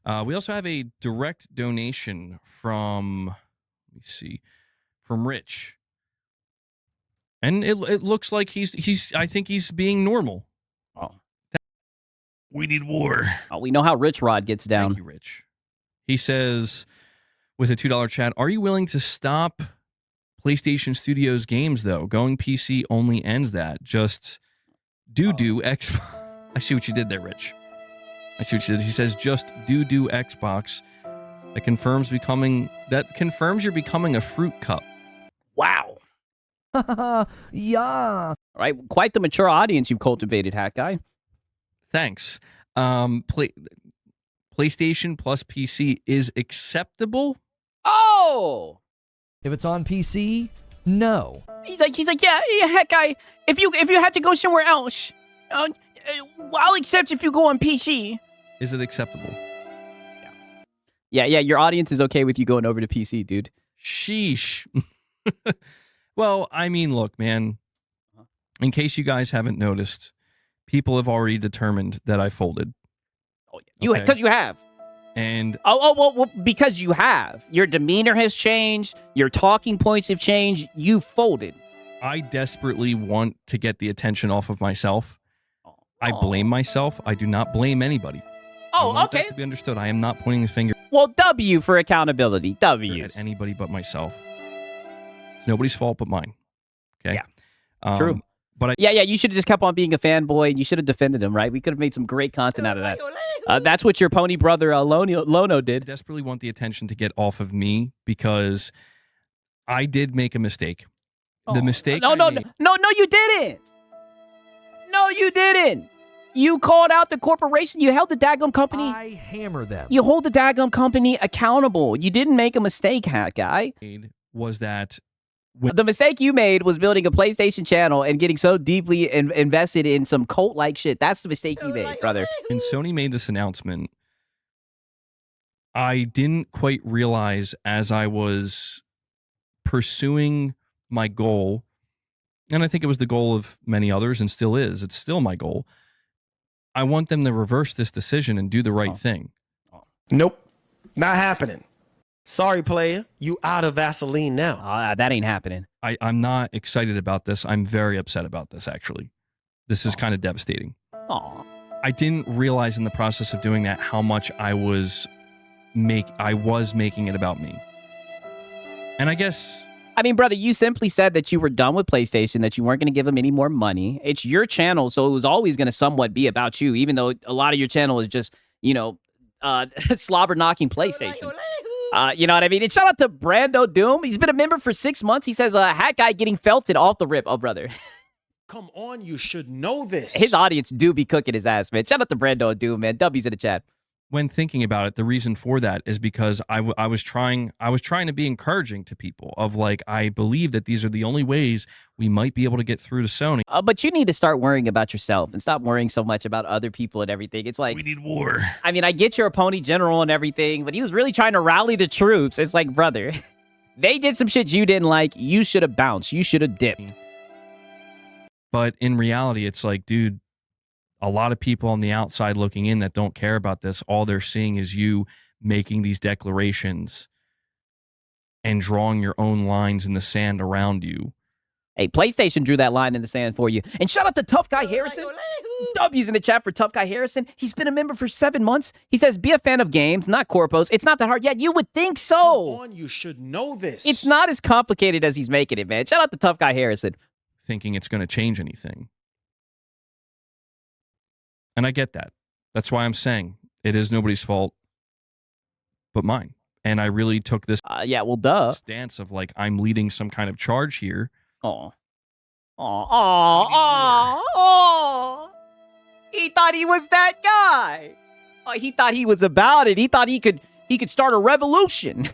We also have a direct donation from, let me see, from Rich. And it looks like I think he's being normal. Oh. We need war. Oh, we know how Rich Rod gets down. Thank you, Rich. He says, with a $2 chat, are you willing to stop PlayStation Studios games, though? Going PC only ends that. Just do Xbox. I see what you did there, Rich. I see what you did. He says, just do Xbox. That confirms you're becoming a fruit cup. Wow. Yeah. All right, quite the mature audience you've cultivated, Hat Guy. Thanks. PlayStation plus PC is acceptable? Oh! If it's on PC, no. He's like, yeah, Hat Guy, if you had to go somewhere else, I'll accept if you go on PC. Is it acceptable? Yeah, your audience is okay with you going over to PC, dude. Sheesh. Well, I mean, look, man, in case you guys haven't noticed, people have already determined that I folded. Oh, yeah. Because you have. And well, because you have. Your demeanor has changed. Your talking points have changed. You folded. I desperately want to get the attention off of myself. I blame myself. I do not blame anybody. Oh, okay. That to be understood. I am not pointing the finger. Well, W for accountability. W. At anybody but myself. It's nobody's fault but mine. Okay? Yeah. True. But yeah, you should have just kept on being a fanboy. You should have defended him, right? We could have made some great content out of that. That's what your pony brother Lono did. I desperately want the attention to get off of me because I did make a mistake. The mistake. No, you didn't. No, you didn't. You called out the corporation. You held the daggum company. I hammer them. You hold the daggum company accountable. You didn't make a mistake, Hat Guy. Was that the mistake you made was building a PlayStation channel and getting so deeply invested in some cult-like shit. That's the mistake you made, brother. When Sony made this announcement, I didn't quite realize as I was pursuing my goal, and I think it was the goal of many others and still is, it's still my goal. I want them to reverse this decision and do the right thing. Nope, not happening. Sorry, player. You out of Vaseline now. That ain't happening. I'm not excited about this. I'm very upset about this, actually. This is kind of devastating. I didn't realize in the process of doing that how much I was making it about me. And I guess... I mean, brother, you simply said that you were done with PlayStation, that you weren't going to give them any more money. It's your channel, so it was always going to somewhat be about you, even though a lot of your channel is just, slobber-knocking PlayStation. You know what I mean? And shout out to Brando Doom. He's been a member for 6 months. He says, Hat Guy getting felted off the rip. Oh, brother. Come on, you should know this. His audience do be cooking his ass, man. Shout out to Brando Doom, man. W's in the chat. When thinking about it, the reason for that is because I was trying to be encouraging to people of like, I believe that these are the only ways we might be able to get through to Sony. But you need to start worrying about yourself and stop worrying so much about other people and everything. It's like, we need war. I mean, I get you're a pony general and everything, but he was really trying to rally the troops. It's like, brother, they did some shit you didn't like. You should have bounced. You should have dipped. But in reality, it's like, dude, a lot of people on the outside looking in that don't care about this, all they're seeing is you making these declarations and drawing your own lines in the sand around you. Hey, PlayStation drew that line in the sand for you. And shout out to Tough Guy Harrison. W's in the chat for Tough Guy Harrison. He's been a member for 7 months. He says, be a fan of games, not corpos. It's not that hard. Yeah, you would think so. Come on, you should know this. It's not as complicated as he's making it, man. Shout out to Tough Guy Harrison. Thinking it's going to change anything. And I get that. That's why I'm saying it is nobody's fault but mine. And I really took this stance of like, I'm leading some kind of charge here. Oh. He thought he was that guy. He thought he was about it. He thought he could start a revolution.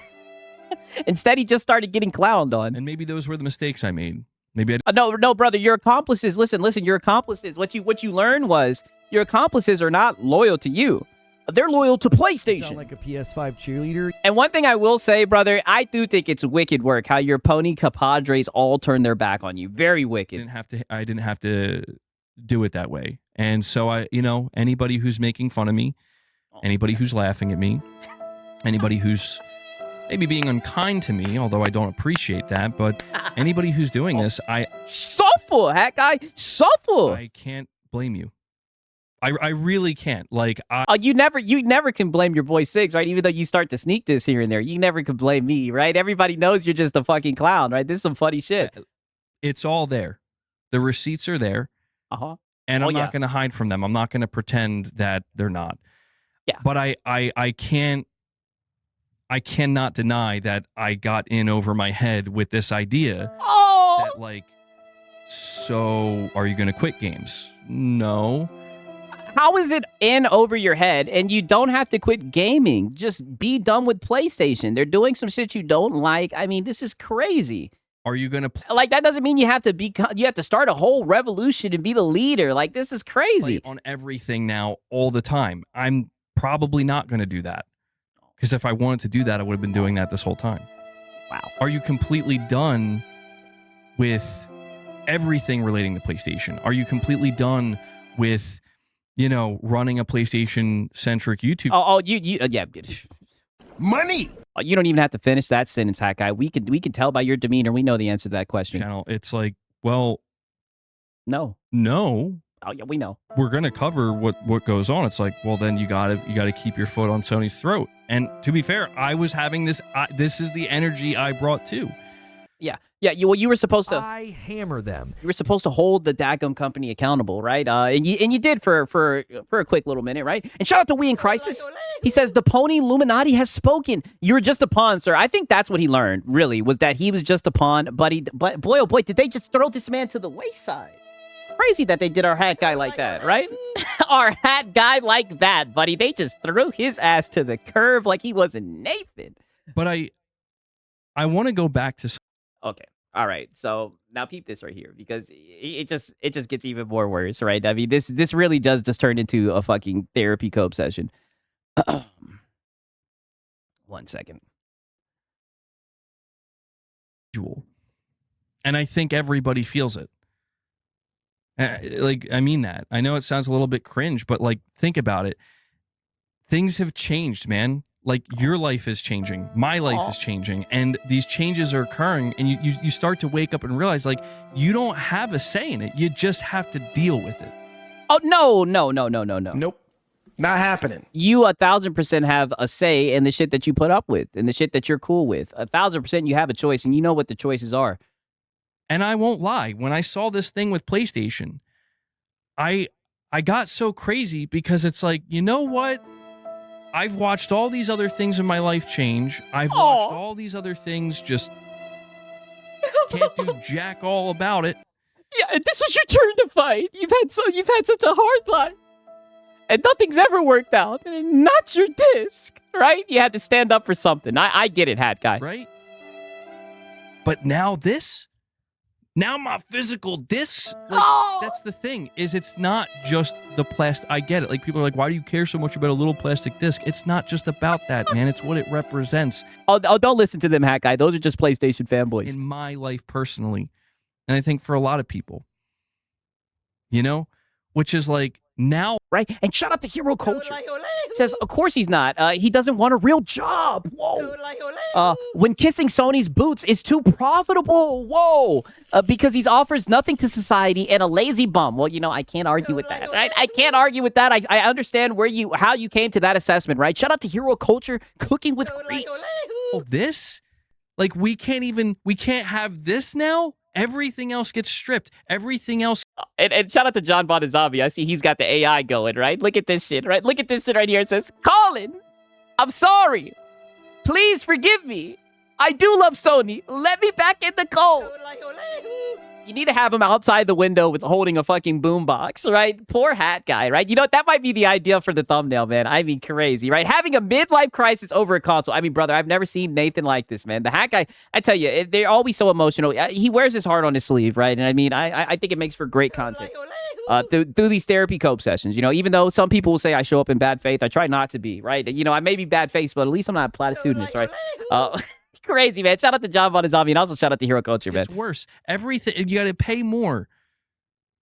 Instead, he just started getting clowned on. And maybe those were the mistakes I made. Maybe no, brother, your accomplices. Listen, your accomplices. What you learned was your accomplices are not loyal to you. They're loyal to PlayStation. Sound like a PS5 cheerleader. And one thing I will say, brother, I do think it's wicked work how your pony compadres all turned their back on you. Very wicked. I didn't have to do it that way. And so anybody who's making fun of me Anybody who's laughing at me, anybody who's maybe being unkind to me, although I don't appreciate that, but anybody who's doing this, I Suffer, hat guy. Suffer. I can't blame you. I really can't. Like, You never can blame your boy Six, right? Even though you start to sneak this here and there, you never can blame me, right? Everybody knows you're just a fucking clown, right? This is some funny shit. It's all there. The receipts are there. And I'm not going to hide from them. I'm not going to pretend that they're not. Yeah. But I cannot deny that I got in over my head with this idea that, like, so are you going to quit games? No. How is it in over your head and you don't have to quit gaming? Just be done with PlayStation. They're doing some shit you don't like. I mean, this is crazy. Are you going to like, that doesn't mean you have to start a whole revolution and be the leader. Like, this is crazy. play on everything now all the time? I'm probably not going to do that. Because if I wanted to do that, I would have been doing that this whole time. Wow. Are you completely done with everything relating to PlayStation? Are you completely done with, running a PlayStation-centric YouTube? Yeah. Money. You don't even have to finish that sentence, hat guy. We can tell by your demeanor. We know the answer to that question. Channel? It's like, well, No. no, Oh yeah, we know. we're gonna cover what goes on. It's like, well, then you gotta keep your foot on Sony's throat. And to be fair, I was having this. This is the energy I brought too. Yeah. You were supposed to. I hammer them. You were supposed to hold the daggum company accountable, right? And you did for a quick little minute, right? And shout out to We in Crisis. He says the Pony Illuminati has spoken. You're just a pawn, sir. I think that's what he learned. Really, was that he was just a pawn. But boy, oh boy, did they just throw this man to the wayside? Crazy that they did our hat guy like that, right? Our hat guy like that, buddy. They just threw his ass to the curb like he wasn't Nathan. But I want to go back to. Okay. All right. So now peep this right here, because it just gets even more worse, right? I mean, this really does just turn into a fucking therapy cope session. 1 second. And I think everybody feels it. Like, I mean that. I know it sounds a little bit cringe, but like, think about it. Things have changed, man. Like, your life is changing. My life is changing. And these changes are occurring. And you start to wake up and realize, like, you don't have a say in it. You just have to deal with it. Oh, no. Nope. Not happening. You 1,000% have a say in the shit that you put up with and the shit that you're cool with. 1,000% you have a choice, and you know what the choices are. And I won't lie. When I saw this thing with PlayStation, I got so crazy because it's like, you know what? I've watched all these other things in my life change. I've watched all these other things just can't do jack all about it. Yeah, and this was your turn to fight. You've had such a hard life. And nothing's ever worked out. And not your disc, right? You had to stand up for something. I get it, hat guy. Right? But now this? Now my physical discs, like, that's the thing, is it's not just the plastic. I get it. Like, people are like, why do you care so much about a little plastic disc? It's not just about that, man. It's what it represents. Oh, don't listen to them, hat guy. Those are just PlayStation fanboys. In my life personally. And I think for a lot of people. Which is like, now. Right? And shout out to Hero Culture. Says, of course he's not. He doesn't want a real job. Whoa. When kissing Sony's boots is too profitable. Whoa. Because he offers nothing to society and a lazy bum. Well, I can't argue with that, right? I can't argue with that. I understand how you came to that assessment, right? Shout out to Hero Culture, cooking with grease. Oh, this? Like, we can't have this now? Everything else gets stripped. Everything else. And shout out to John Bonazzabi. I see he's got the AI going, right? Look at this shit, right? Look at this shit right here. It says, Colin, I'm sorry. Please forgive me. I do love Sony. Let me back in the cold. You need to have him outside the window with holding a fucking boombox, right? Poor hat guy, right? That might be the idea for the thumbnail, man. I mean, crazy, right? Having a midlife crisis over a console. I mean, brother, I've never seen Nathan like this, man. The hat guy, I tell you, they're always so emotional. He wears his heart on his sleeve, right? And I mean, I think it makes for great content through these therapy cope sessions. Even though some people will say I show up in bad faith, I try not to be, right? I may be bad faith, but at least I'm not platitudinous, right? Crazy, man. Shout out to John Bonazzabi, and also shout out to Hero Culture, man. It's worse. Everything, you got to pay more.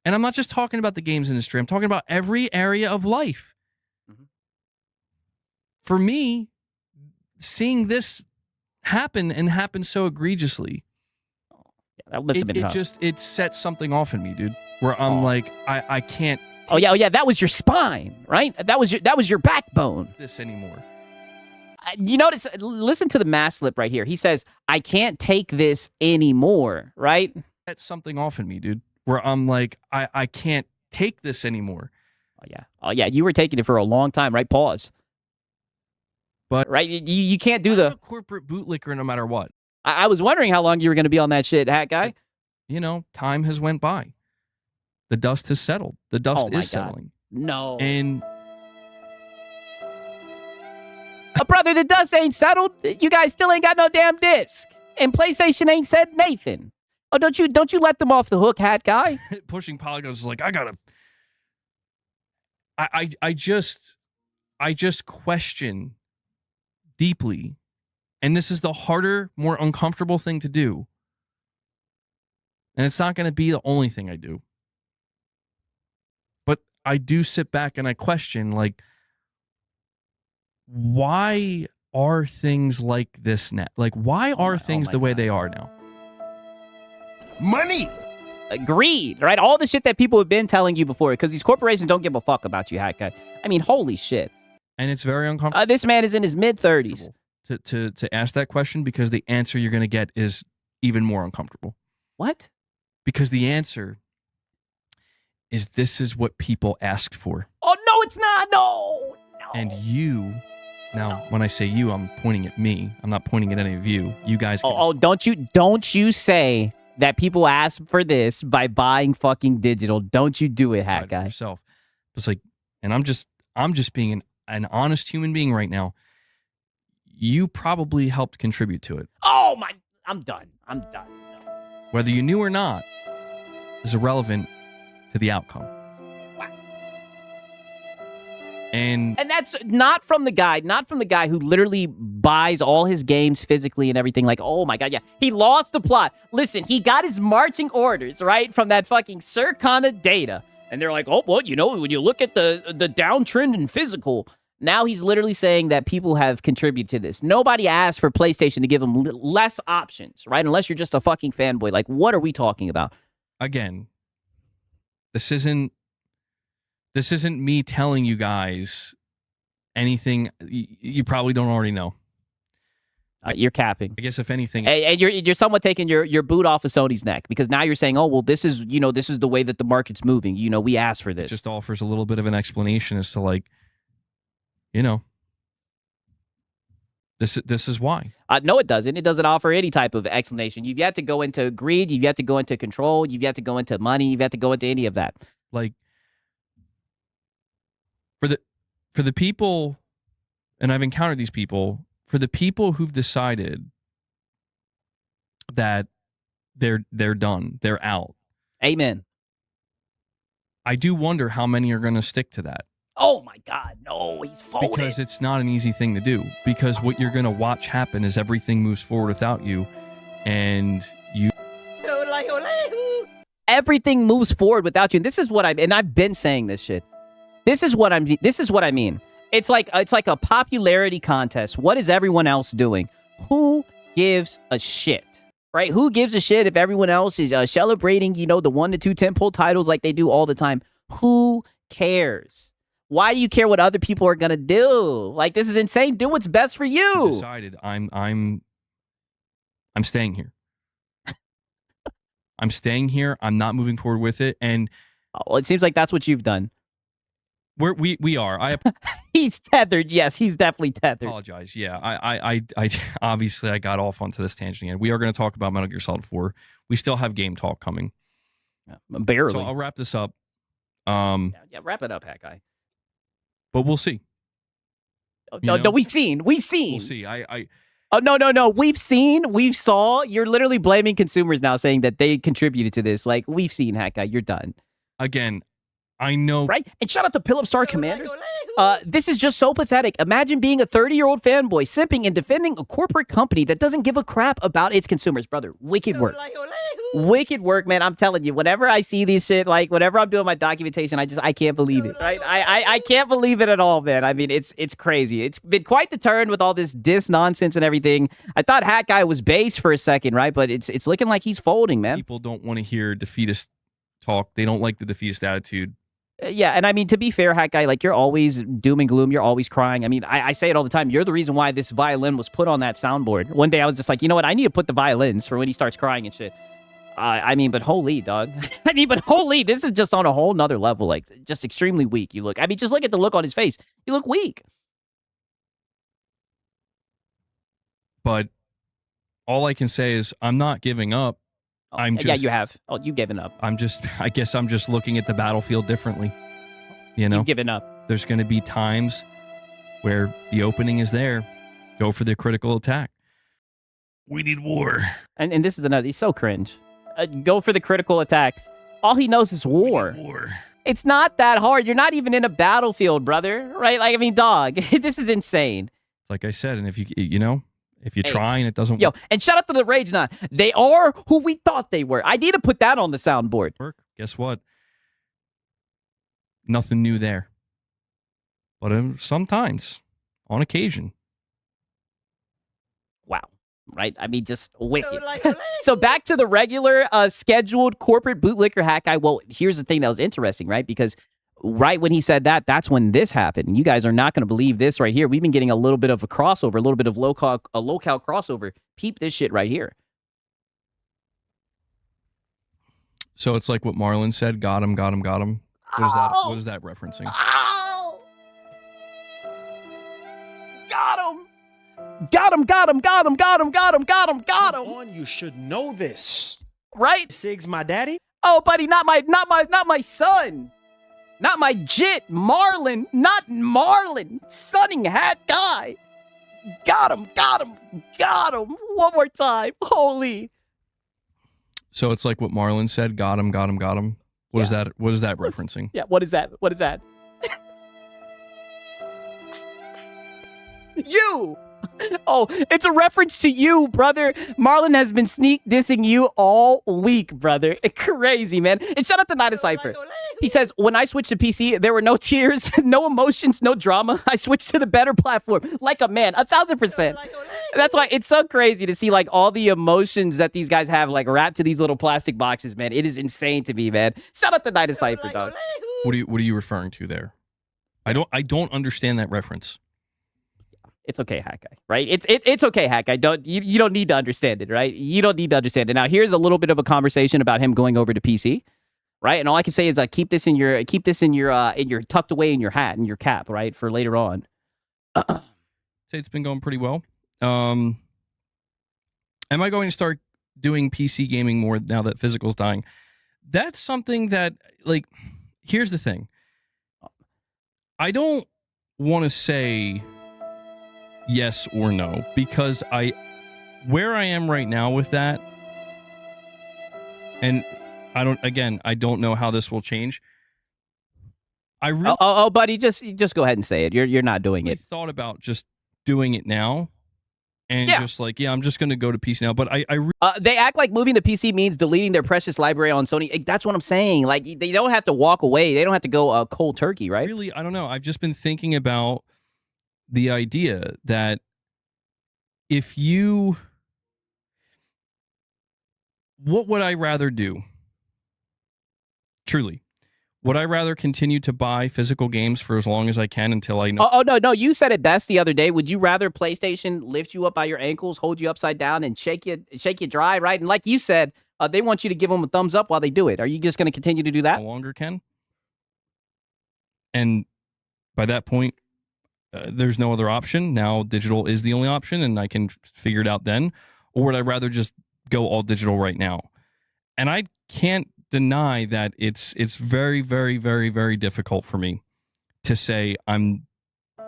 And I'm not just talking about the games industry. I'm talking about every area of life. for me, seeing this happen and happen so egregiously, That must have been tough. it set something off in me, dude. Where I'm like, I can't. Oh yeah, that was your spine, right? That was your backbone. This anymore. You notice? Listen to the mask slip right here. He says, "I can't take this anymore." Right? Set something off in me, dude. Where I'm like, I can't take this anymore. Oh yeah. You were taking it for a long time, right? Pause. But right, you can't do I'm the a corporate bootlicker no matter what. I was wondering how long you were going to be on that shit, hat guy. You know, time has went by. The dust has settled. The dust Oh my is God. settling. No. And Brother, the dust ain't settled. You guys still ain't got no damn disc. And PlayStation ain't said Nathan. Oh, don't you let them off the hook, hat guy. pushing polygons is like, I just question deeply, and this is the harder, more uncomfortable thing to do. And it's not going to be the only thing I do. But I do sit back and I question, like, why are things like this now? Like, why are things the way they are now? Money. Greed, right? All the shit that people have been telling you before, because these corporations don't give a fuck about you, hat guy. I mean, holy shit. And it's very uncomfortable. This man is in his mid-30s. To ask that question, because the answer you're going to get is even more uncomfortable. What? Because the answer is this is what people asked for. Oh, no, it's not. No. And you, now, when I say you, I'm pointing at me. I'm not pointing at any of you. You guys can don't you say that people ask for this by buying fucking digital. Don't you do it, hat decide for guy. yourself. It's like, and I'm just being an honest human being right now. You probably helped contribute to it. Oh, my. I'm done. No. Whether you knew or not is irrelevant to the outcome. And that's not from the guy who literally buys all his games physically and everything. Like, oh my God, yeah. He lost the plot. Listen, he got his marching orders, right, from that fucking Circana data. And they're like, oh, well, you know, when you look at the downtrend in physical, now he's literally saying that people have contributed to this. Nobody asked for PlayStation to give them less options, right? Unless you're just a fucking fanboy. Like, what are we talking about? again, this isn't me telling you guys anything you probably don't already know. You're capping. I guess if anything, and you're somewhat taking your boot off of Sony's neck, because now you're saying, oh well, this is the way that the market's moving. We asked for this. It just offers a little bit of an explanation as to this is why. No, it doesn't. It doesn't offer any type of explanation. You've yet to go into greed. You've yet to go into control. You've yet to go into money. You've yet to go into any of that. Like for the people, and I've encountered these people. For the people who've decided that they're done, they're out. Amen. I do wonder how many are going to stick to that. Oh my God, no, he's folded. Because it's not an easy thing to do. Because what you're going to watch happen is everything moves forward without you, and you. Everything moves forward without you. And this is what I've been saying this shit. This is what I mean. It's like a popularity contest. What is everyone else doing? Who gives a shit? Right? Who gives a shit if everyone else is celebrating, the 1 to 2 tentpole titles like they do all the time? Who cares? Why do you care what other people are gonna do? Like, this is insane. Do what's best for you. Decided I'm staying here. I'm staying here. I'm not moving forward with it. And well, it seems like that's what you've done. We are. He's tethered. Yes, he's definitely tethered. Apologize. Yeah, I obviously I got off onto this tangent again. We are going to talk about Metal Gear Solid 4. We still have Game Talk coming. Barely. So I'll wrap this up. Yeah, wrap it up, Hack Guy. But we'll see. No, we've seen. We'll see. Oh, no. We saw. You're literally blaming consumers now, saying that they contributed to this. Like, we've seen, Hack Guy. You're done. Again, I know. Right? And shout out to Philip Star Commanders. This is just so pathetic. Imagine being a 30-year-old fanboy simping and defending a corporate company that doesn't give a crap about its consumers, brother. Wicked work. Wicked work, man. I'm telling you, whenever I see these shit, like whenever I'm doing my documentation, I can't believe it, right? I can't believe it at all, man. I mean, it's crazy. It's been quite the turn with all this diss nonsense and everything. I thought Hat Guy was base for a second, right? But it's looking like he's folding, man. People don't want to hear defeatist talk. They don't like the defeatist attitude. Yeah, and I mean, to be fair, Hat Guy, like, you're always doom and gloom. You're always crying. I mean, I say it all the time. You're the reason why this violin was put on that soundboard. One day I was just like, you know what? I need to put the violins for when he starts crying and shit. I mean, but holy, dog. I mean, but holy, this is just on a whole nother level. Like, just extremely weak. You look. I mean, just look at the look on his face. You look weak. But all I can say is I'm not giving up. Oh, yeah, you have. Oh, you've given up. I guess I'm just looking at the battlefield differently. You know? You've given up. There's going to be times where the opening is there. Go for the critical attack. We need war. And this is another. He's so cringe. Go for the critical attack. All he knows is war. War. It's not that hard. You're not even in a battlefield, brother. Right? Like, I mean, dog, this is insane. Like I said, and if you try and it doesn't Yo, and shout out to the Rage Nine. They are who we thought they were. I need to put that on the soundboard. work, guess what? Nothing new there. But sometimes, on occasion. Wow. Right? I mean, just wicked. So back to the regular scheduled corporate bootlicker Hat Guy. Well, here's the thing that was interesting, right? Because right when he said that, that's when this happened. You guys are not going to believe this right here. We've been getting a little bit of a crossover, a little bit of a local crossover. Peep this shit right here. So it's like what Marlon said, got him, got him, got him. What is that referencing? Ow! Got him! Got him, got him, got him, got him, got him, got him, got him. Come on, you should know this. Right? Sig's my daddy. Oh, buddy, not my son. Not my jit, Marlon. Not Marlon. Sunning Hat Guy. Got him, got him, got him. One more time. Holy. So it's like what Marlon said, got him, got him, got him. What is that referencing? Yeah, what is that? What is that? You! Oh, it's a reference to you, brother. Marlon has been sneak dissing you all week, brother. Crazy, man. And shout out to Night of Cypher. He says, when I switched to PC, there were no tears, no emotions, no drama. I switched to the better platform. Like a man, 1,000%. That's why it's so crazy to see like all the emotions that these guys have like wrapped to these little plastic boxes, man. It is insane to me, man. Shout out to Night of Cypher, dog. What are you referring to there? I don't understand that reference. It's okay, Hat Guy, right? It's okay, Hat Guy. You don't need to understand it, right? You don't need to understand it. Now, here's a little bit of a conversation about him going over to PC, right? And all I can say is keep this in your tucked away in your hat and your cap, right, for later on. Say it's been going pretty well. Am I going to start doing PC gaming more now that physical's dying? That's something that, like, here's the thing. I don't want to say yes or no, because where I am right now with that, and I don't know how this will change. I really buddy, just go ahead and say it. You're not doing it. Thought about just doing it now, and just like, I'm just going to go to PC now. But they act like moving to PC means deleting their precious library on Sony. That's what I'm saying. Like, they don't have to walk away. They don't have to go cold turkey, right? Really, I don't know. I've just been thinking about the idea that what would I rather do? Truly, would I rather continue to buy physical games for as long as I can until I know? Oh, no, you said it best the other day. Would you rather PlayStation lift you up by your ankles, hold you upside down, and shake you dry, right? And like you said, they want you to give them a thumbs up while they do it. Are you just going to continue to do that? No longer can. And by that point, there's no other option. Now digital is the only option, and I can figure it out then. Or would I rather just go all digital right now? And I can't deny that it's very, very, very, very difficult for me to say, I'm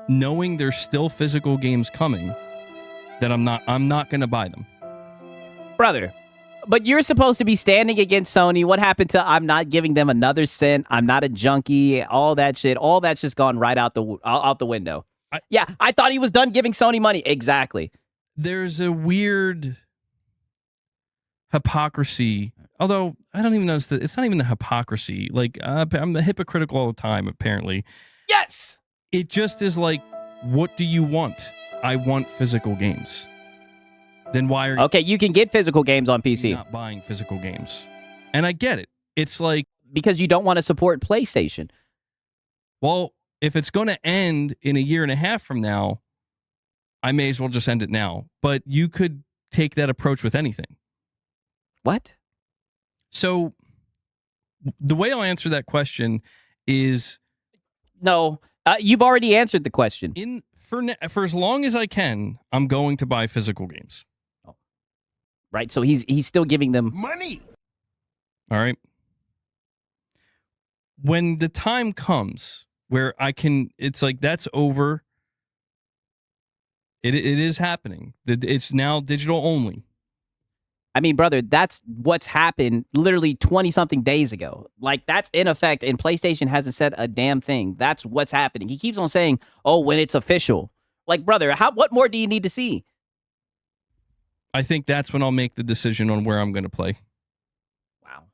knowing there's still physical games coming, that I'm not going to buy them. Brother, But you're supposed to be standing against Sony. What happened to I'm not giving them another cent? I'm not a junkie. All that shit. All that's just gone right out the window. I thought he was done giving Sony money. Exactly. There's a weird hypocrisy. Although I don't even notice that it's not even the hypocrisy. Like I'm hypocritical all the time. Apparently, Yes. it just is like, what do you want? I want physical games. Then why are Okay, you can get physical games on you PC not buying physical games? And I get it. It's like, because you don't want to support PlayStation. well, if it's going to end in a year and a half from now, I may as well just end it now. But you could take that approach with anything. What? So the way I'll answer that question is No, you've already answered the question. for as long as I can, I'm going to buy physical games. Right, so he's still giving them Money. All right. When the time comes where I can, it's like that's over. It is happening. It's now digital only. I mean, brother, that's what's happened literally 20-something days ago. Like, that's in effect, and PlayStation hasn't said a damn thing. That's what's happening. He keeps on saying, oh, when it's official. Like, brother, what more do you need to see? I think that's when I'll make the decision on where I'm going to play. Wow.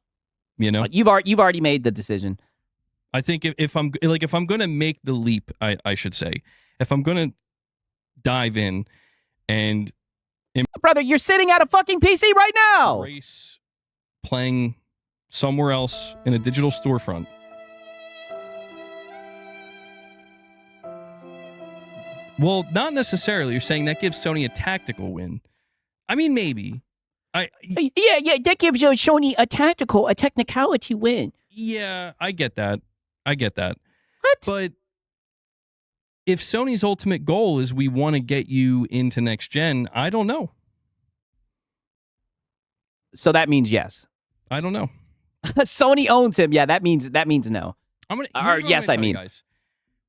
You know, You've already made the decision. I think if I'm going to make the leap, I should say, if I'm going to dive in and Brother, you're sitting at a fucking PC right now. embrace playing somewhere else in a digital storefront, well, not necessarily. You're saying that gives Sony a tactical win. I mean, maybe. Yeah, that gives you Sony a technicality win. Yeah, I get that. What? But if Sony's ultimate goal is we want to get you into next gen, I don't know. So that means yes. I don't know. Sony owns him. Yeah, that means no. Here's what yes, I'm I gonna tell you mean. guys.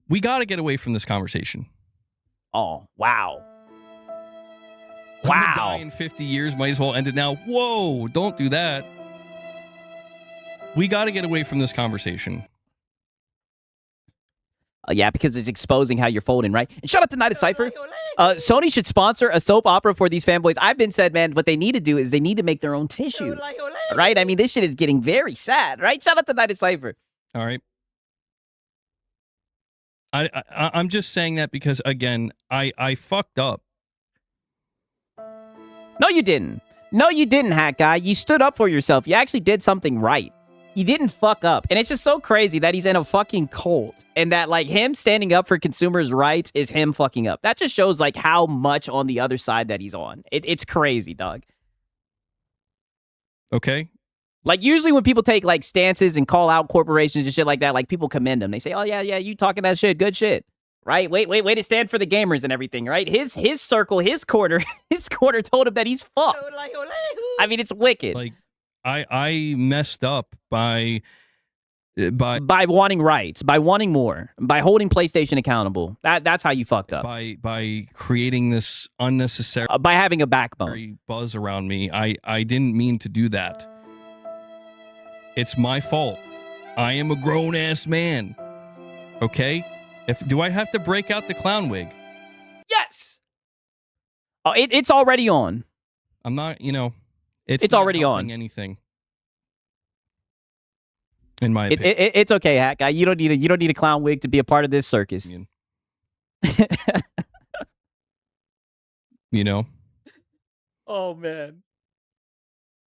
We got to get away from this conversation. Oh, wow. I'm gonna die in 50 years, might as well end it now. Whoa, don't do that. We got to get away from this conversation. Yeah, because it's exposing how you're folding, right? And shout out to Night of Cypher. Sony should sponsor a soap opera for these fanboys. I've been said, man, what they need to do is they need to make their own tissues, right? I mean, this shit is getting very sad, right? Shout out to Night of Cypher. All right. I'm just saying that because, again, I fucked up. No, you didn't. No, you didn't, Hat Guy. You stood up for yourself. You actually did something right. You didn't fuck up. And it's just so crazy that he's in a fucking cult and that, like, him standing up for consumers' rights is him fucking up. That just shows, like, how much on the other side that he's on. It's crazy, dog. Okay. Like, usually when people take, like, stances and call out corporations and shit like that, like, people commend them. They say, oh, yeah, you talking that shit. Good shit. Right? Way to stand for the gamers and everything, right? His circle, his corner told him that he's fucked. I mean, it's wicked. Like, I messed up by wanting rights, by wanting more, by holding PlayStation accountable. That's how you fucked up. By creating this unnecessary By having a backbone. buzz around me. I didn't mean to do that. It's my fault. I am a grown ass man. Okay? Do I have to break out the clown wig? Yes. Oh, it's already on. I'm not, It's not already helping on. anything. In my opinion. It's okay, Hat Guy. You don't need a clown wig to be a part of this circus. Oh man.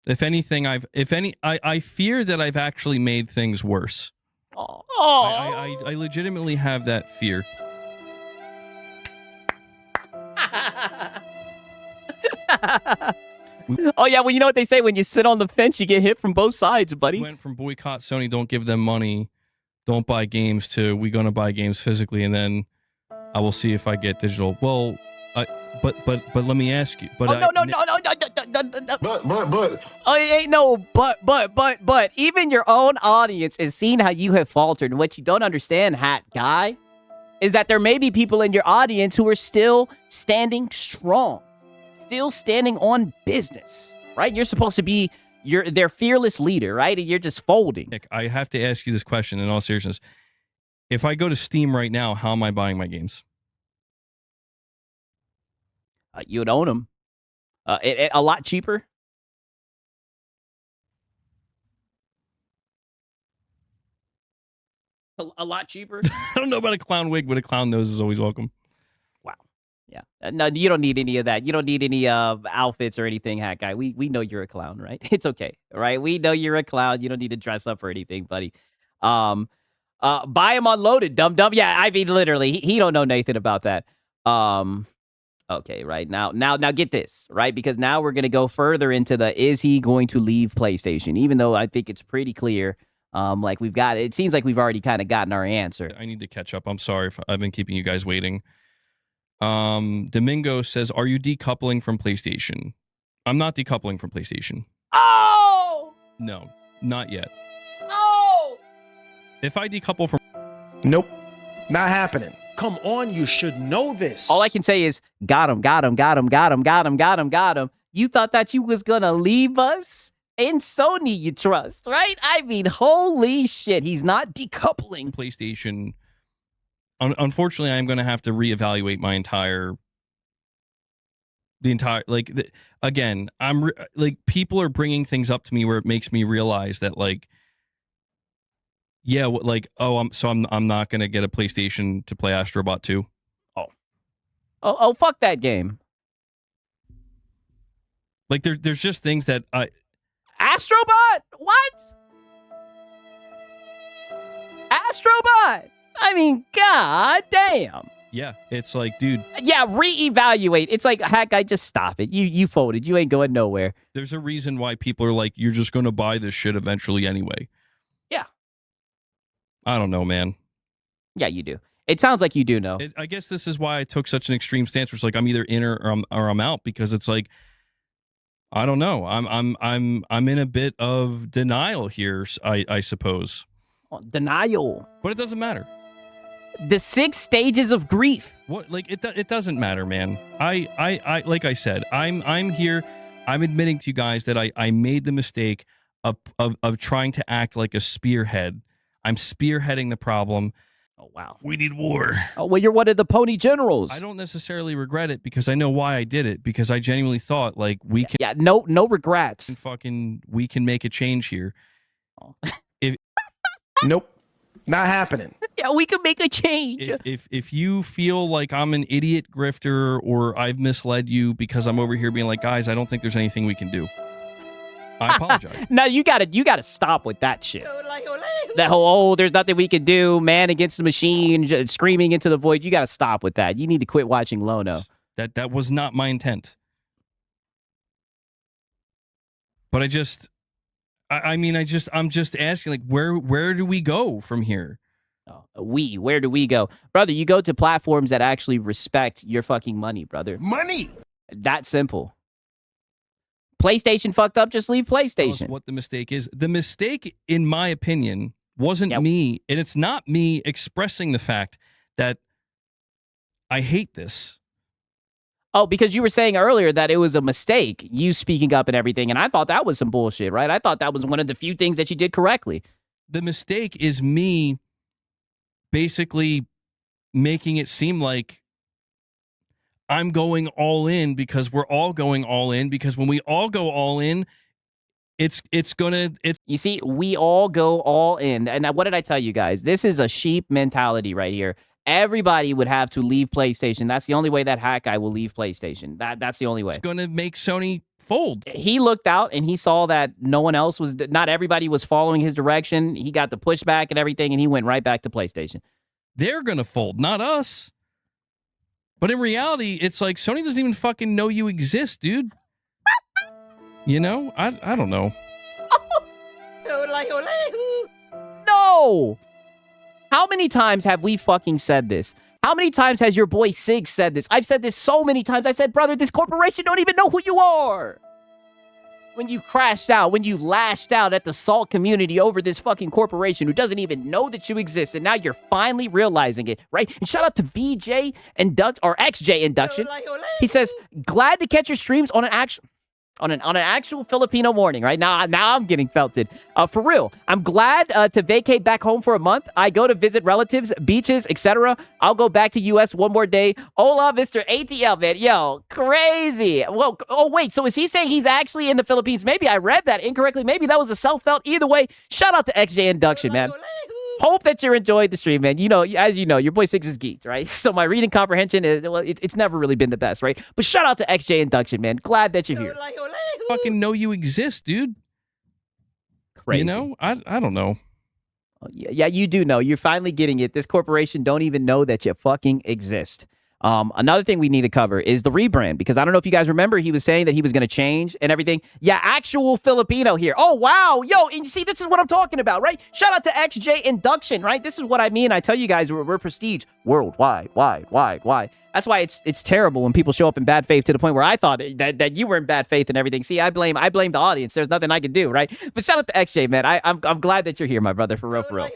If anything, I fear that I've actually made things worse. Oh. I legitimately have that fear. Oh yeah, well, you know what they say, when you sit on the fence, you get hit from both sides, buddy. We went from boycott Sony, don't give them money, don't buy games, to we gonna buy games physically, and then I will see if I get digital. Well, but let me ask you. But no. Oh, it ain't no but. Even your own audience is seeing how you have faltered. And what you don't understand, Hat Guy, is that there may be people in your audience who are still standing strong, still standing on business, right? You're supposed to be You're their fearless leader, right? And you're just folding. Nick, I have to ask you this question in all seriousness. If I go to Steam right now, how am I buying my games? You'd own them. A lot cheaper. A lot cheaper. I don't know about a clown wig, but a clown nose is always welcome. Wow. Yeah. No, you don't need any of that. You don't need any outfits or anything, Hat Guy. We know you're a clown, right? It's okay, right? We know you're a clown. You don't need to dress up or anything, buddy. Buy him unloaded, dum. Yeah, I mean, literally, he don't know Nathan about that. Okay, right now get this, right? Because now we're gonna go further into is he going to leave PlayStation? Even though I think it's pretty clear. Like it seems like we've already kind of gotten our answer. I need to catch up. I'm sorry if I've been keeping you guys waiting. Domingo says, are you decoupling from PlayStation? I'm not decoupling from PlayStation. Oh! No, not yet. Oh! If I decouple from... Nope. Not happening. Come on, you should know this. All I can say is, got him. You thought that you was gonna leave us? In Sony you trust, right? I mean, holy shit, he's not decoupling. PlayStation... Unfortunately, I'm going to have to reevaluate my again, people are bringing things up to me where it makes me realize that I'm not going to get a PlayStation to play Astrobot 2. Oh, fuck that game. Like there's just things that Astrobot? What? Astrobot? I mean, god damn. Yeah, it's like, dude. Yeah, reevaluate. It's like, Hat Guy, just stop it. You folded. You ain't going nowhere. There's a reason why people are like, you're just going to buy this shit eventually anyway. Yeah. I don't know, man. Yeah, you do. It sounds like you do know. I guess this is why I took such an extreme stance. Where it's like I'm either in or I'm out, because it's like, I don't know. I'm in a bit of denial here. I suppose. Denial. But it doesn't matter. The 6 stages of grief. What? Like it doesn't matter, man. I like I said, I'm here. I'm admitting to you guys that I made the mistake of trying to act like a spearhead. I'm spearheading the problem. Oh wow. We need war. Oh well, you're one of the pony generals. I don't necessarily regret it because I know why I did it, because I genuinely thought like we can. Yeah, no regrets. We can make a change here. Oh. Nope. Not happening. Yeah, we can make a change. If you feel like I'm an idiot grifter or I've misled you because I'm over here being like, guys, I don't think there's anything we can do, I apologize. No, you gotta stop with that shit. That whole there's nothing we can do, man against the machine, screaming into the void. You gotta stop with that. You need to quit watching Lono. That was not my intent. But I'm just asking, like, where do we go from here? Where do we go? Brother, you go to platforms that actually respect your fucking money, brother. Money. That simple. PlayStation fucked up, just leave PlayStation. Tell us what the mistake is. The mistake, in my opinion, wasn't me, and it's not me expressing the fact that I hate this. Oh, because you were saying earlier that it was a mistake, you speaking up and everything, and I thought that was some bullshit, right? I thought that was one of the few things that you did correctly. The mistake is me basically making it seem like I'm going all in because we're all going all in, because when we all go all in, you see, we all go all in. And what did I tell you guys? This is a sheep mentality right here. Everybody would have to leave PlayStation. That's the only way that Hat Guy will leave PlayStation. That's the only way. It's going to make Sony fold. He looked out and he saw that not everybody was following his direction. He got the pushback and everything, and he went right back to PlayStation. They're going to fold, not us. But in reality, it's like Sony doesn't even fucking know you exist, dude. You know? I don't know. No! How many times have we fucking said this? How many times has your boy Sig said this? I've said this so many times. I said, brother, this corporation don't even know who you are. When you crashed out, when you lashed out at the Salt community over this fucking corporation who doesn't even know that you exist, and now you're finally realizing it, right? And shout out to VJ XJ Induction. He says, glad to catch your streams on an actual... on an actual Filipino morning, right? Now I'm getting felted. For real. I'm glad to vacate back home for a month. I go to visit relatives, beaches, etc. I'll go back to US one more day. Hola, Mr. ATL, man. Yo, crazy. Well, oh, wait. So is he saying he's actually in the Philippines? Maybe I read that incorrectly. Maybe that was a self-felt. Either way, shout out to XJ Induction, man. Hope that you're enjoying the stream, man. You know, as you know, your boy Six is geeked, right? So my reading comprehension is, well, it's never really been the best, right? But shout out to XJ Induction, man. Glad that you're here. Fucking know you exist, dude. Crazy. You know, I don't know. Yeah, you do know. You're finally getting it. This corporation don't even know that you fucking exist. Another thing we need to cover is the rebrand, because I don't know if you guys remember, he was saying that he was going to change and everything. Yeah, actual Filipino here. Oh, wow. Yo, and you see, this is what I'm talking about, right? Shout out to XJ Induction, right? This is what I mean. I tell you guys, we're prestige worldwide, wide. That's why it's terrible when people show up in bad faith, to the point where I thought that you were in bad faith and everything. See, I blame the audience. There's nothing I can do, right? But shout out to XJ, man. I'm glad that you're here, my brother, for real.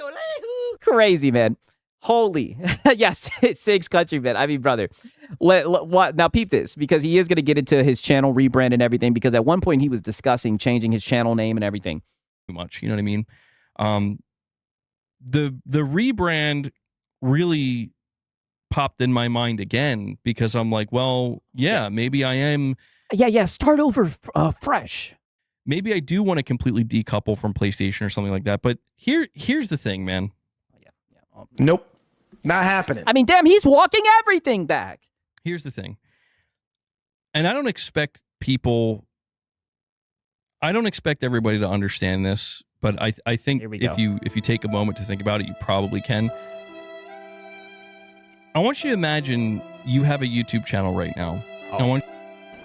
Crazy, man. Holy. Yes, Six Country, man. I mean, brother. Now, peep this, because he is going to get into his channel rebrand and everything, because at one point he was discussing changing his channel name and everything. Too much, you know what I mean? The rebrand really popped in my mind again, because I'm like, well, yeah, maybe I am. Yeah, start over fresh. Maybe I do want to completely decouple from PlayStation or something like that. But here's the thing, man. Nope. Not happening. I mean, damn, he's walking everything back. Here's the thing. And I don't expect everybody to understand this, but I think if you take a moment to think about it, you probably can. I want you to imagine you have a YouTube channel right now. I want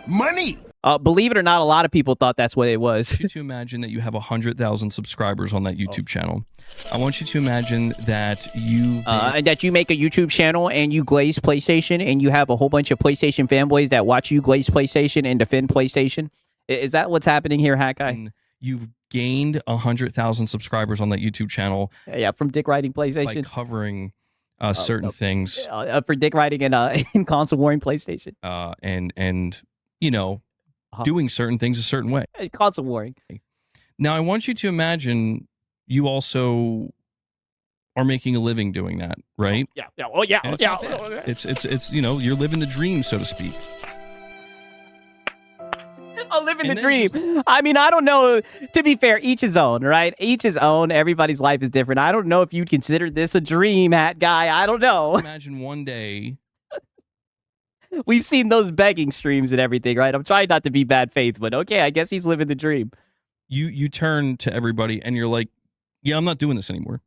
Money. Believe it or not, a lot of people thought that's what it was. you to imagine that you have 100,000 subscribers on that YouTube channel. I want you to imagine that and that you make a YouTube channel and you glaze PlayStation, and you have a whole bunch of PlayStation fanboys that watch you glaze PlayStation and defend PlayStation. Is that what's happening here, Hat Guy? You've gained 100,000 subscribers on that YouTube channel. Yeah, from dick riding PlayStation, by covering certain things. For dick riding and in console warring PlayStation. And you know. Doing certain things a certain way. Console warring. Now, I want you to imagine you also are making a living doing that, right? Yeah. Oh, yeah. It's you know, you're living the dream, so to speak. I'm living the dream. I mean, I don't know. To be fair, each his own, right? Each his own. Everybody's life is different. I don't know if you'd consider this a dream, Hat Guy. I don't know. Imagine one day. We've seen those begging streams and everything, right? I'm trying not to be bad faith, but okay, I guess he's living the dream. You turn to everybody and you're like, yeah, I'm not doing this anymore.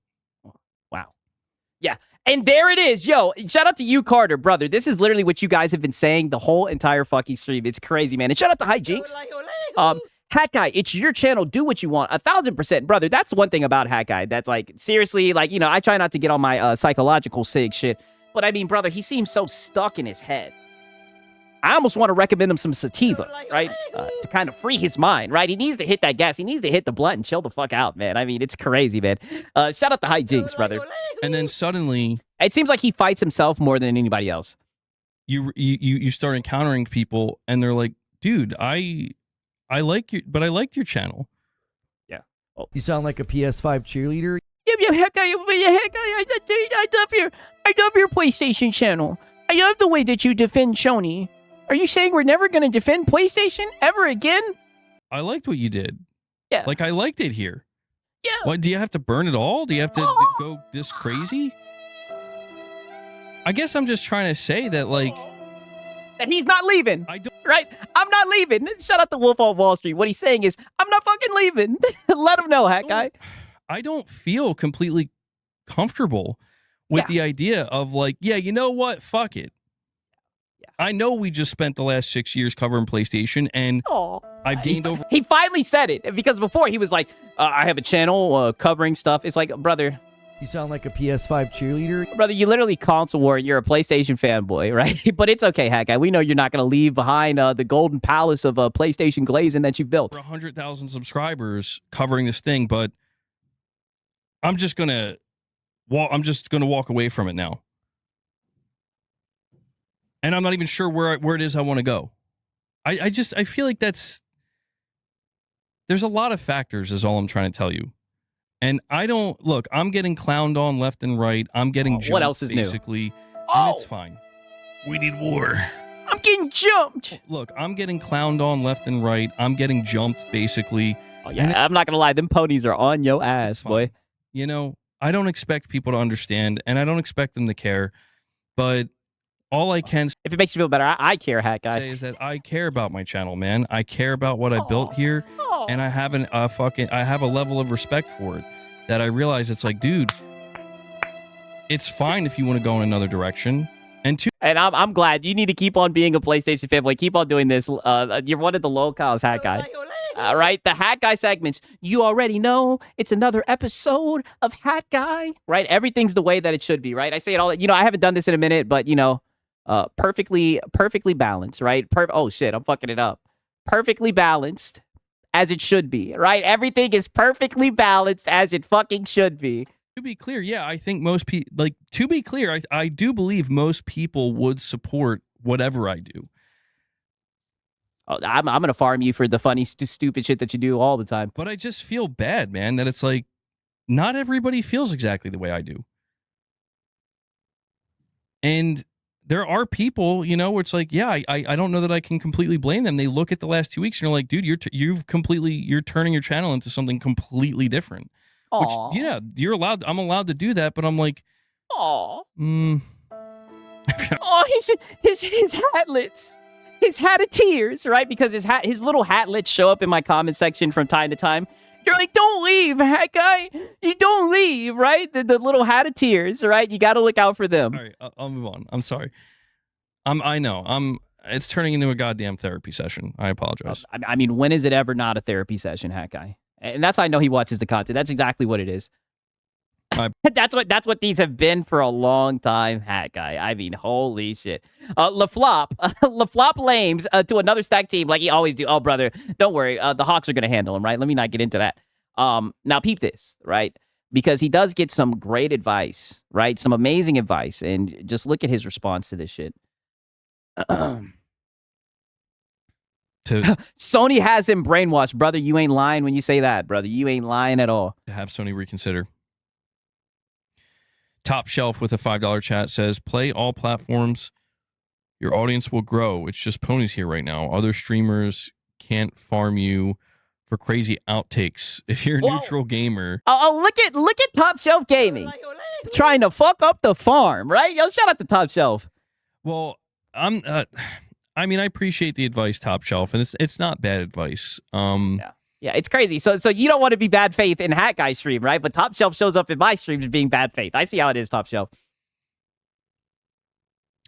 Wow. Yeah. And there it is. Yo, shout out to you, Carter, brother. This is literally what you guys have been saying the whole entire fucking stream. It's crazy, man. And shout out to Hijinks. Hat Guy, it's your channel. Do what you want. 1,000%. Brother, that's one thing about Hat Guy. That's like, seriously, like, you know, I try not to get on my psychological sig shit. But I mean, brother, he seems so stuck in his head. I almost want to recommend him some sativa, right? To kind of free his mind, right? He needs to hit that gas. He needs to hit the blunt and chill the fuck out, man. I mean, it's crazy, man. Shout out to Hijinks, brother. And then suddenly, it seems like he fights himself more than anybody else. You start encountering people, and they're like, "Dude, I like you, but I liked your channel." Yeah. Oh. You sound like a PS5 cheerleader. Yeah, Hat Guy, I love your PlayStation channel. I love the way that you defend Sony. Are you saying we're never going to defend PlayStation ever again? I liked what you did. Yeah. Like, I liked it here. Yeah. What, do you have to burn it all? Do you have to go this crazy? I guess I'm just trying to say that, like... That he's not leaving. I don't... Right? I'm not leaving. Shout out to Wolf on Wall Street. What he's saying is, I'm not fucking leaving. Let him know, Hat Guy. I don't feel completely comfortable with the idea of, like, yeah, you know what? Fuck it. I know we just spent the last 6 years covering PlayStation, and I've gained over... He finally said it, because before he was like, I have a channel covering stuff. It's like, brother... You sound like a PS5 cheerleader. Brother, you literally console war. You're a PlayStation fanboy, right? But it's okay, Hat Guy. We know you're not going to leave behind the golden palace of PlayStation glazing that you've built. 100,000 subscribers covering this thing, but I'm just going to walk away from it now. And I'm not even sure where it is I want to go. I feel like that's There's a lot of factors is all I'm trying to tell you. And I don't look, I'm getting clowned on left and right. I'm getting jumped, what else is new? basically. And it's fine. We need war. I'm getting jumped. Look, I'm getting clowned on left and right. I'm getting jumped, basically. Oh, yeah, I'm not going to lie. Them ponies are on your ass, boy. You know, I don't expect people to understand, and I don't expect them to care. But all I can If it makes you feel better, I care, Hat Guy. say is that I care about my channel, man. I care about what I built here, and I have I have a level of respect for it that I realize it's like, dude, it's fine if you want to go in another direction. And I'm glad. You need to keep on being a PlayStation fanboy. Keep on doing this. You're one of the locals, Hat Guy. All right, the Hat Guy segments. You already know it's another episode of Hat Guy, right? Everything's the way that it should be, right? I say it all. You know, I haven't done this in a minute, but you know, perfectly balanced, right? Oh shit, I'm fucking it up. Perfectly balanced as it should be, right? Everything is perfectly balanced as it fucking should be. to be clear, yeah, I think most people, like, to be clear, I do believe most people would support whatever I do. Oh, I'm going to farm you for the funny, stupid shit that you do all the time. But I just feel bad, man, that it's like, not everybody feels exactly the way I do. And there are people, you know, where it's like, yeah, I don't know that I can completely blame them. They look at the last 2 weeks and you're like, dude, you're turning your channel into something completely different. Aww. Which, yeah, I'm allowed to do that, but I'm like, oh, mm. oh, his hatlets. His hat of tears, right? Because his little hatlets show up in my comment section from time to time. You're like, don't leave, Hat Guy. You don't leave, right? The little hat of tears, right? You got to look out for them. All right, I'll move on. I'm sorry. I know. It's turning into a goddamn therapy session. I apologize. I mean, when is it ever not a therapy session, Hat Guy? And that's how I know he watches the content. That's exactly what it is. That's what these have been for a long time, Hat Guy. I mean, holy shit. LaFlop lames to another stack team like he always do. Oh, brother, don't worry. The Hawks are going to handle him, right? Let me not get into that. Now, peep this, right? Because he does get some great advice, right? Some amazing advice. And just look at his response to this shit. Sony has him brainwashed. Brother, you ain't lying when you say that, brother. You ain't lying at all. To have Sony reconsider. Top Shelf with a $5 chat says, play all platforms. Your audience will grow. It's just ponies here right now. Other streamers can't farm you for crazy outtakes. If you're a neutral gamer. Oh, look at Top Shelf Gaming. Trying to fuck up the farm, right? Yo, shout out to Top Shelf. Well, I mean, I appreciate the advice, Top Shelf, and it's not bad advice. Yeah, it's crazy. So you don't want to be bad faith in Hat Guy stream, right? But Top Shelf shows up in my streams being bad faith. I see how it is, Top Shelf.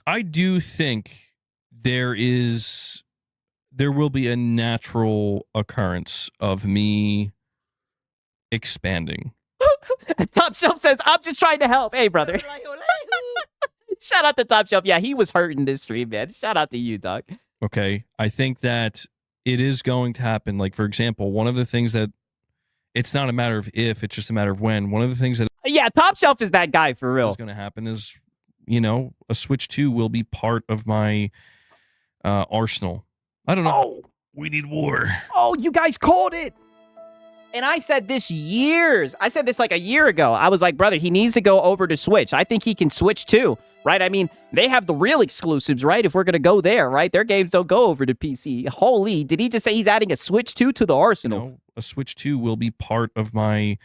I do think there will be a natural occurrence of me expanding. Top Shelf says, I'm just trying to help. Hey, brother. Shout out to Top Shelf. Yeah, he was hurting this stream, man. Shout out to you, dog. Okay. I think that it is going to happen. Like, for example, one of the things that it's not a matter of if, it's just a matter of when. One of the things that Top Shelf is that guy for real. Is going to happen is, you know, a Switch 2 will be part of my arsenal. I don't know. Oh, we need war. Oh, you guys called it. And I said this like a year ago. I was like, brother, he needs to go over to Switch. I think he can Switch too, right? I mean, they have the real exclusives, right? If we're going to go there, right? Their games don't go over to PC. Holy, did he just say he's adding a Switch 2 to the arsenal? You know, a Switch 2 will be part of my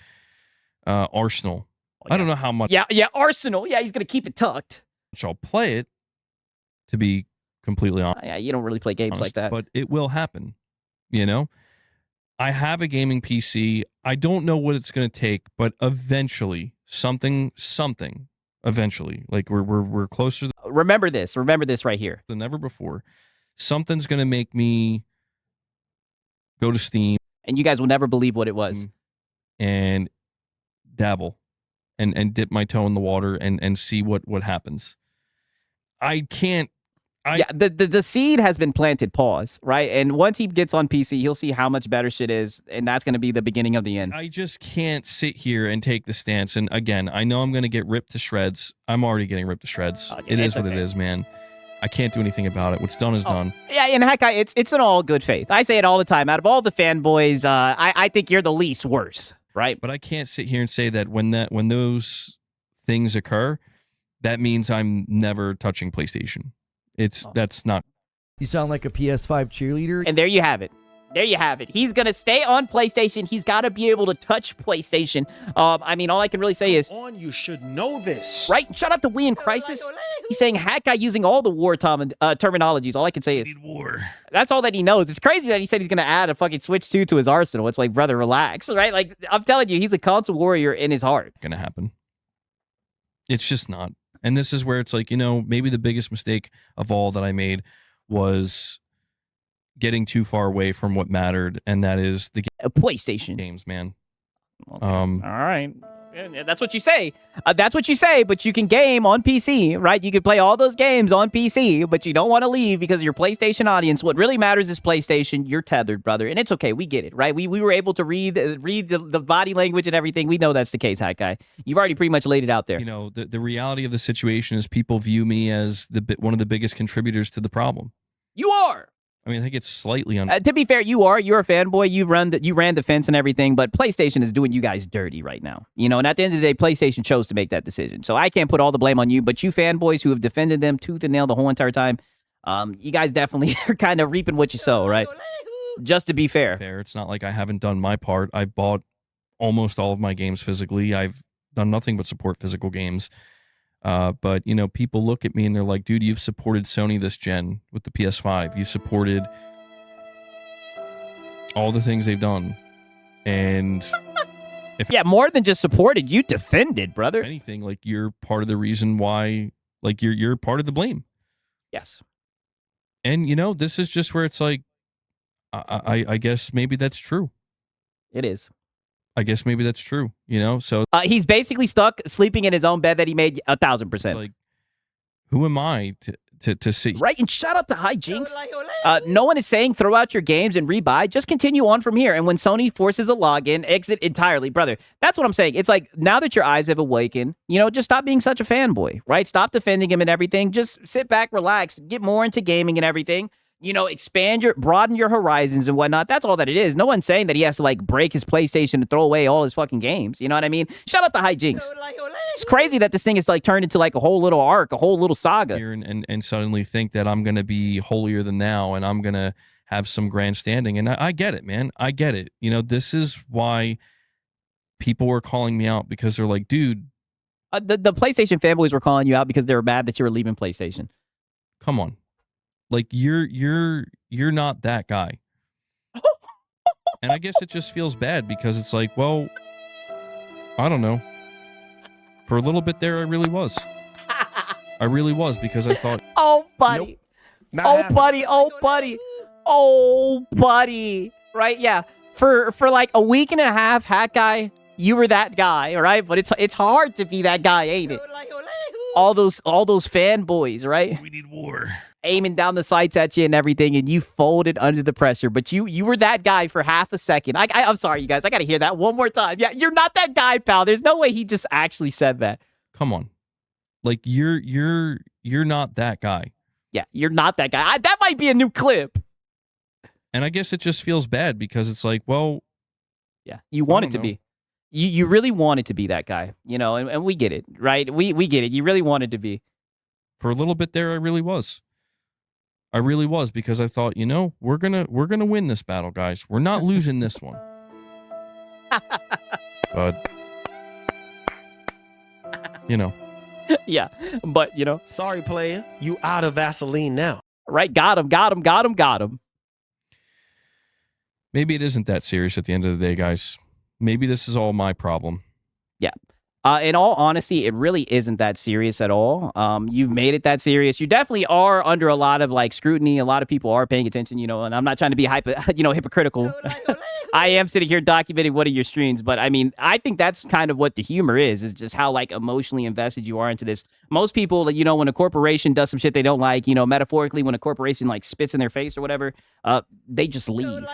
arsenal. I don't know how much. Yeah, arsenal. Yeah, he's going to keep it tucked. I'll play it, to be completely honest. Yeah, you don't really play games like that. But it will happen, you know? I have a gaming PC. I don't know what it's going to take, but eventually, something, eventually, like we're closer Remember this right here. than ever before. Something's going to make me go to Steam. And you guys will never believe what it was. And dabble and dip my toe in the water and see what happens. I can't. The seed has been planted, pause, right? And once he gets on PC, he'll see how much better shit is, and that's going to be the beginning of the end. I just can't sit here and take the stance. And again, I know I'm going to get ripped to shreds. I'm already getting ripped to shreds. It is what it is, man. I can't do anything about it. What's done is done. Yeah, and heck, it's in all good faith. I say it all the time. Out of all the fanboys, I think you're the least worse, right? But I can't sit here and say that when those things occur, that means I'm never touching PlayStation. That's not. You sound like a PS5 cheerleader. And there you have it. There you have it. He's going to stay on PlayStation. He's got to be able to touch PlayStation. I mean, all I can really say is... You should know this. Right? Shout out to We in Crisis. He's saying hack guy using all the war terminologies. All I can say is... War. That's all that he knows. It's crazy that he said he's going to add a fucking Switch 2 to his arsenal. It's like, brother, relax. Right? Like, I'm telling you, he's a console warrior in his heart. Gonna happen. It's just not. And this is where it's like, maybe the biggest mistake of all that I made was getting too far away from what mattered, and that is the PlayStation games, man. Okay. All right. That's what you say. That's what you say, but you can game on PC, right? You can play all those games on PC, but you don't want to leave because of your PlayStation audience. What really matters is PlayStation. You're tethered, brother, and it's okay. We get it, right? We were able to read the body language and everything. We know that's the case, Hack Guy. You've already pretty much laid it out there. The reality of the situation is people view me as one of the biggest contributors to the problem. You are. I mean, I think it's slightly to be fair, you're a fanboy. You ran the fence and everything, but PlayStation is doing you guys dirty right now. And at the end of the day, PlayStation chose to make that decision. So I can't put all the blame on you, but you fanboys who have defended them tooth and nail the whole entire time, you guys definitely are kind of reaping what you sow, right? Just to be fair. It's not like I haven't done my part. I've bought almost all of my games physically. I've done nothing but support physical games. But people look at me and they're like, dude, you've supported Sony this gen with the PS5. You supported all the things they've done. And more than just supported, you defended, brother. Anything, like, you're part of the reason why, like, you're part of the blame. Yes. And this is just where it's like, I guess maybe that's true. It is. I guess maybe that's true, so he's basically stuck sleeping in his own bed that he made 1,000%. Like, who am I to see? Right, and shout out to Hijinks. No one is saying throw out your games and rebuy. Just continue on from here. And when Sony forces a login, exit entirely, brother. That's what I'm saying. It's like, now that your eyes have awakened, just stop being such a fanboy, right? Stop defending him and everything. Just sit back, relax, get more into gaming and everything. Broaden your horizons and whatnot. That's all that it is. No one's saying that he has to, like, break his PlayStation and throw away all his fucking games. You know what I mean? Shout out to Hijinks. It's crazy that this thing is, like, turned into, like, a whole little arc, a whole little saga. And suddenly think that I'm going to be holier than thou and I'm going to have some grandstanding. And I get it, man. I get it. This is why people were calling me out, because they're like, dude. The PlayStation fanboys were calling you out because they were mad that you were leaving PlayStation. Come on. Like, you're not that guy. And I guess it just feels bad because it's like, well, I don't know. For a little bit there, I really was. I really was, because I thought, oh, buddy. Nope. Oh, buddy. Oh, buddy. Oh, buddy. Right? Yeah. For like a week and a half, Hack Guy, you were that guy, all right? But it's hard to be that guy, ain't it? All those fanboys, right? We need war. Aiming down the sights at you and everything, and you folded under the pressure. But you were that guy for half a second. I'm sorry, you guys. I got to hear that one more time. Yeah, you're not that guy, pal. There's no way he just actually said that. Come on. Like, you're not that guy. Yeah, you're not that guy. That might be a new clip. And I guess it just feels bad because it's like, well, yeah, you want it to be. You really wanted to be that guy, and we get it, right? We get it. You really wanted to be. For a little bit there, I really was. I really was, because I thought, we're gonna win this battle, guys. We're not losing this one. But yeah, but Sorry, player. You out of Vaseline now. Right? Got him. Maybe it isn't that serious at the end of the day, guys. Maybe this is all my problem. Yeah. In all honesty, it really isn't that serious at all. You've made it that serious. You definitely are under a lot of, like, scrutiny. A lot of people are paying attention, and I'm not trying to be hypocritical. I am sitting here documenting one of your streams, but I mean, I think that's kind of what the humor is just how, like, emotionally invested you are into this. Most people, when a corporation does some shit they don't like, metaphorically, when a corporation, like, spits in their face or whatever, they just leave.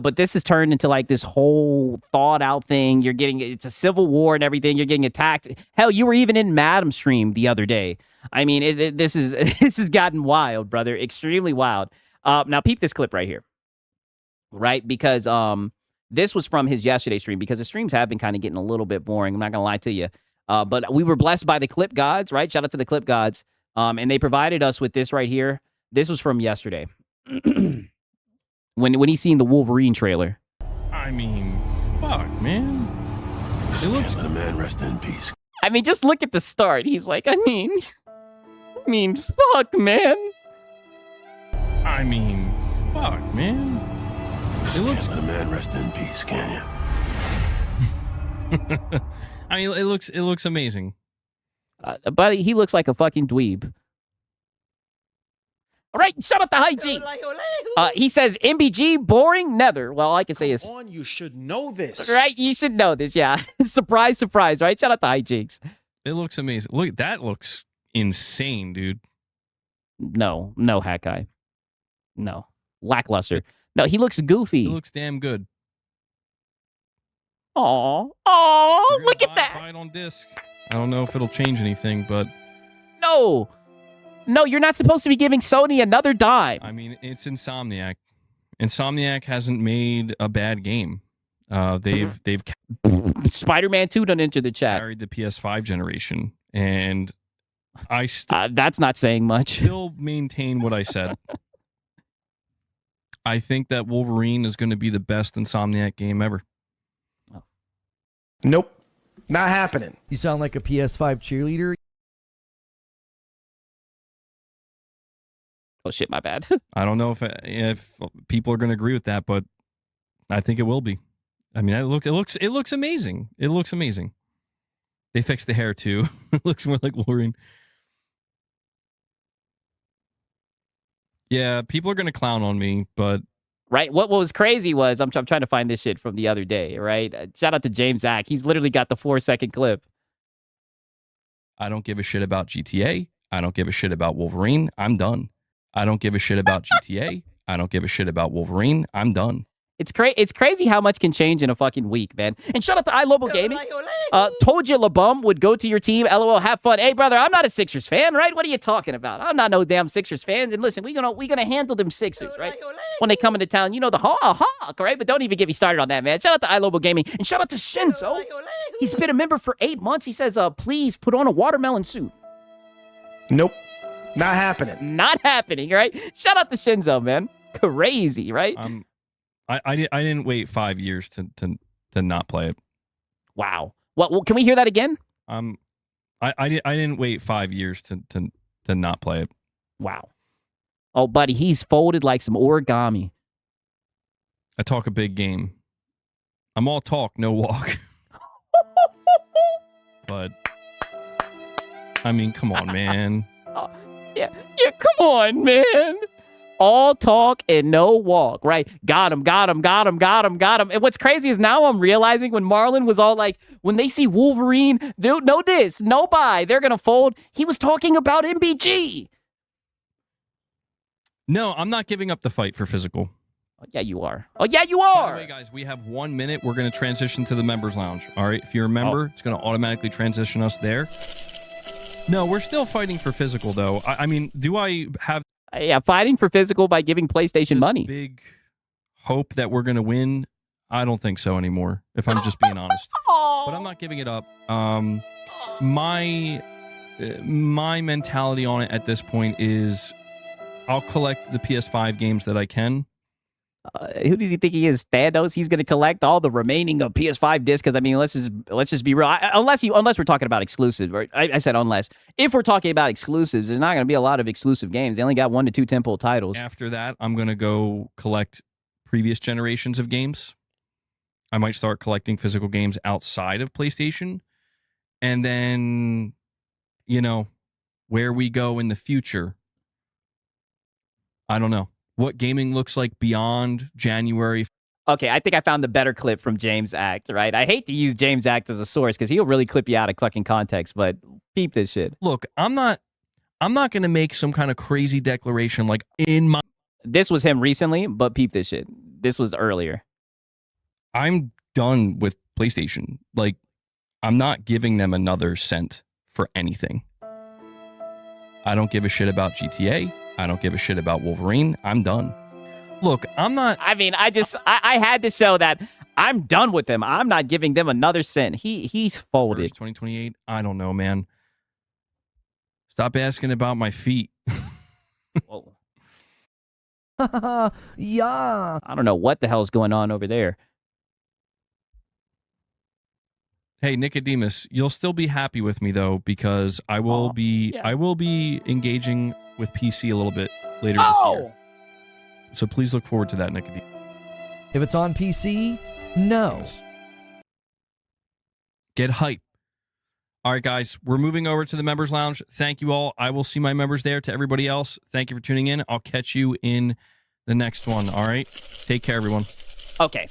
But this has turned into, like, this whole thought out thing. It's a civil war and everything. everything. You're getting attacked. Hell, you were even in Madam's stream the other day. I mean, this has gotten wild, brother. Extremely wild. Now, peep this clip right here, right? Because this was from his yesterday stream, because the streams have been kind of getting a little bit boring. I'm not going to lie to you. But we were blessed by the clip gods, right? Shout out to the clip gods. And they provided us with this right here. This was from yesterday. when he seen the Wolverine trailer. I mean, fuck, man. It looks. Let a man rest in peace. I mean, just look at the start. He's like, I mean, fuck, man. I mean, fuck, man. It looks. Let a man rest in peace, can you? I mean, it looks amazing. But he looks like a fucking dweeb. All right, shout out to Hygiene. He says, MBG, boring, never. Well, all I can say is, You should know this. right, you should know this, yeah. Surprise, surprise, right? Shout out to Hygiene. It looks amazing. Look, that looks insane, dude. No, Hat Guy. No. Lackluster. No, he looks goofy. It looks damn good. Oh, look at that. Buy it on disc. I don't know if it'll change anything, but No, you're not supposed to be giving Sony another dime. I mean, it's Insomniac. Insomniac hasn't made a bad game. They've Spider-Man 2 done enter the chat. carried the PS5 generation, and I That's not saying much. still maintain what I said. I think that Wolverine is going to be the best Insomniac game ever. Nope. Not happening. You sound like a PS5 cheerleader. Oh shit, my bad. I don't know if people are going to agree with that, but I think it will be. I mean, it looks amazing. It looks amazing. They fixed the hair too. It looks more like Wolverine. Yeah, people are going to clown on me, but Right? What was crazy was, I'm trying to find this shit from the other day, right? Shout out to James Ack. He's literally got the 4-second clip. I don't give a shit about GTA. I don't give a shit about Wolverine. I'm done. I don't give a shit about GTA. I don't give a shit about Wolverine. I'm done. It's crazy how much can change in a fucking week, man. And shout out to iLobo Gaming. Told you LeBum would go to your team. LOL, have fun. Hey, brother, I'm not a Sixers fan, right? What are you talking about? I'm not no damn Sixers fan. And listen, we gonna handle them Sixers, right? When they come into town, you know, the hawk, right? But don't even get me started on that, man. Shout out to iLobo Gaming. And shout out to Shinzo. He's been a member for 8 months. He says, please put on a watermelon suit. Nope. Not happening. Not happening, right? Shout out to Shinzo, man. Crazy, right? I didn't wait 5 years to not play it. Wow. What? Can we hear that again? I didn't wait 5 years to not play it. Wow. Oh, buddy, he's folded like some origami. I talk a big game. I'm all talk, no walk. But I mean, come on, man. Yeah, come on, man. All talk and no walk, right? Got him. And what's crazy is now I'm realizing when Marlon was all like, when they see Wolverine, no this, no buy, they're going to fold. He was talking about MBG. No, I'm not giving up the fight for physical. Oh, yeah, you are. Oh, yeah, you By are. the way, guys, we have 1 minute. We're going to transition to the members lounge. All right. If you're a member, it's going to automatically transition us there. No, we're still fighting for physical, though. I mean, do I have Yeah, fighting for physical by giving PlayStation this money. big hope that we're going to win? I don't think so anymore, if I'm just being honest. But I'm not giving it up. My mentality on it at this point is I'll collect the PS5 games that I can. Who does he think he is? Thanos? He's going to collect all the remaining of PS5 discs. Because I mean, let's just be real. Unless we're talking about exclusives. Right? I said unless. If we're talking about exclusives, there's not going to be a lot of exclusive games. They only got 1 to 2 tentpole titles. After that, I'm going to go collect previous generations of games. I might start collecting physical games outside of PlayStation. And then, where we go in the future, I don't know. What gaming looks like beyond January. Okay, I think I found the better clip from James Act, right? I hate to use James Act as a source because he'll really clip you out of fucking context, but peep this shit. Look, I'm not going to make some kind of crazy declaration like in my... This was him recently, but peep this shit. This was earlier. I'm done with PlayStation. Like, I'm not giving them another cent for anything. I don't give a shit about GTA. I don't give a shit about Wolverine. I'm done. Look, I'm not. I mean, I had to show that I'm done with them. I'm not giving them another cent. He's folded. 2028. I don't know, man. Stop asking about my feet. Whoa. Yeah. I don't know what the hell's going on over there. Hey, Nicodemus, you'll still be happy with me though, because I will be engaging with PC a little bit later this year. So please look forward to that, Nicodemus. If it's on PC, no. Yes. Get hype. All right, guys, we're moving over to the members lounge. Thank you all. I will see my members there. To everybody else, thank you for tuning in. I'll catch you in the next one. All right. Take care, everyone. Okay.